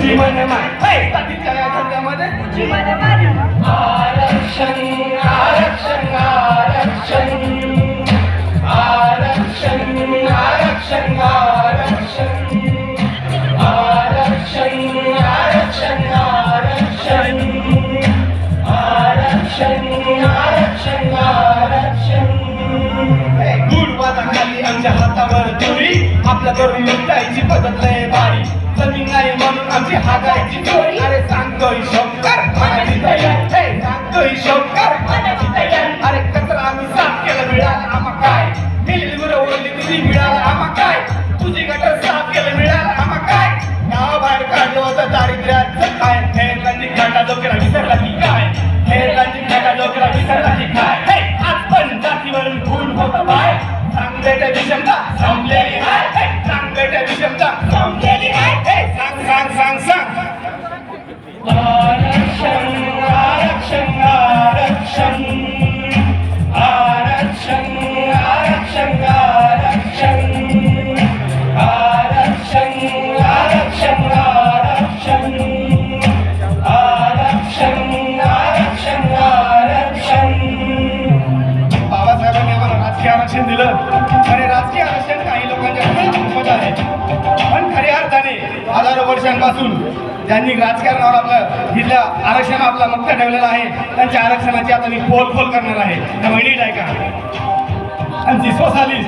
तुझी मनमानी जातीच्या या धंद्यामध्ये तुझी मनमानी आरक्षण आरक्षण आरक्षण आरक्षण आरक्षण आरक्षण आरक्षण आरक्षण आरक्षण आरक्षण आरक्षण आरक्षण गुरुवादाखाली आमच्या हातावर चोरी आपल्या करून लुटायची पद्धत नाही बारी जमीन नाही म्हणून आमची हातायची चोरी अरे सांगतोय शंकर मनाची तयार सांगतोय शंकर मनाची तयार अरे कचरा आम्ही साफ केलं मिळालं आम्हा काय मिळली गुरवली तुझी मिळालं आम्हा काय तुझी गटर साफ केलं मिळालं आम्हा काय गावाबाहेर काढलं होतं दारिद्र्याचं काय हेरलांची खाटा डोक्याला विसरला की काय हेरलांची खाटा डोक्याला विसरला की काय आज पण जातीवरून खून होतं बाय सांग बेटा विषमता संपलेली आहे सांग बेटा विषमता संपलेली आहे सांग सांग सांग सांग आरक्षण आरक्षण आरक्षण आरक्षण आरक्षण आरक्षण आरक्षण आरक्षण आरक्षण आरक्षण आरक्षण आरक्षण बाबासाहेबांनी आम्हाला राजकीय आरक्षण दिलं खरे राजकीय आरक्षण काही लोकांच्या खूपच आहे पण खऱ्या अर्थाने हजारो वर्षांपासून ज्यांनी राजकारणावर आपलं जिल्हा आरक्षण आपला मुक्त ठेवलेला आहे त्यांच्या आरक्षणाची आता मी पोलखोल करणार आहे त्या महिला आहे का त्यांची सोसालीस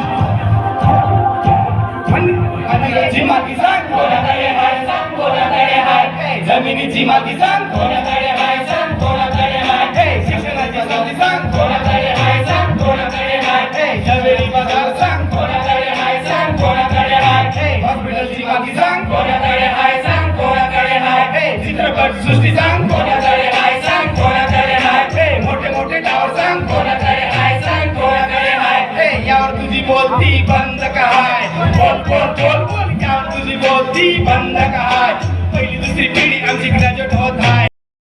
जमिनीची माती सांग कोणाकडे हाय सांग कोणाकडे हाय जमिनीची माती सांग कोणाकडे हाय सांग कोणाकडे हाय शिक्षणाची संधी सांग कोणाकडे हाय सांग कोणाकडे हाय जमिनी बाजार सांग कोणाकडे हाय सांग कोणाकडे हाय हॉस्पिटलची माती सांग कोणाकडे हाय सांग कोणाकडे हाय चित्रपट सृष्टी सांग कोणाकडे हाय सांग कोणाकडे हाय मोठे मोठे टावर सांग कोणाकडे हाय सांग कोणाकडे हाय यावर तुझी बोलती बंद काय बोल बोल बोल बोल यावर तुझी बोलती बंद काय पहिली दुसरी पिढी आमची ग्रॅज्युएट